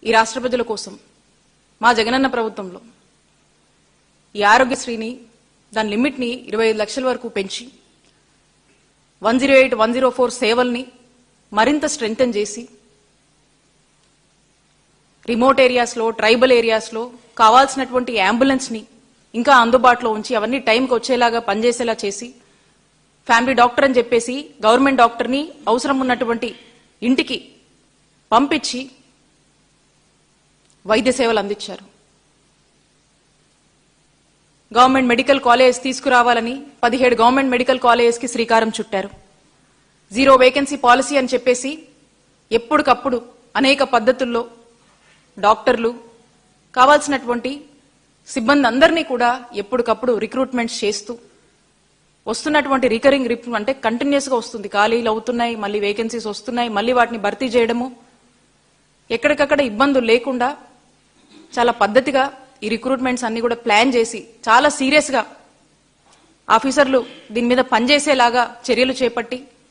ఈ రాష్ట్ర ప్రజల కోసం మా జగనన్న ప్రభుత్వంలో ఈ ఆరోగ్యశ్రీని దాని లిమిట్ని 25 లక్షల వరకు పెంచి 108, 104 సేవల్ని మరింత స్ట్రెంగ్తెన్ చేసి రిమోట్ ఏరియాస్లో ట్రైబల్ ఏరియాస్లో కావాల్సినటువంటి అంబులెన్స్ని ఇంకా అందుబాటులో ఉంచి అవన్నీ టైంకి వచ్చేలాగా పనిచేసేలా చేసి ఫ్యామిలీ డాక్టర్ అని చెప్పేసి గవర్నమెంట్ డాక్టర్ని అవసరం ఉన్నటువంటి ఇంటికి పంపించి వైద్య సేవలు అందించారు. గవర్నమెంట్ మెడికల్ కాలేజ్ తీసుకురావాలని 17 గవర్నమెంట్ మెడికల్ కాలేజెస్కి శ్రీకారం చుట్టారు. 0 వేకెన్సీ పాలసీ అని చెప్పేసి ఎప్పటికప్పుడు అనేక పద్ధతుల్లో డాక్టర్లు కావాల్సినటువంటి సిబ్బంది అందరినీ కూడా ఎప్పటికప్పుడు రిక్రూట్మెంట్స్ చేస్తూ వస్తున్నటువంటి రికరింగ్ అంటే కంటిన్యూస్గా వస్తుంది. ఖాళీలు అవుతున్నాయి, మళ్ళీ వేకెన్సీస్ వస్తున్నాయి, మళ్ళీ వాటిని భర్తీ చేయడము, ఎక్కడికక్కడ ఇబ్బందులు లేకుండా చాలా పద్ధతిగా ఈ రిక్రూట్మెంట్స్ అన్ని కూడా ప్లాన్ చేసి చాలా సీరియస్గా ఆఫీసర్లు దీని మీద పనిచేసేలాగా చర్యలు చేపట్టి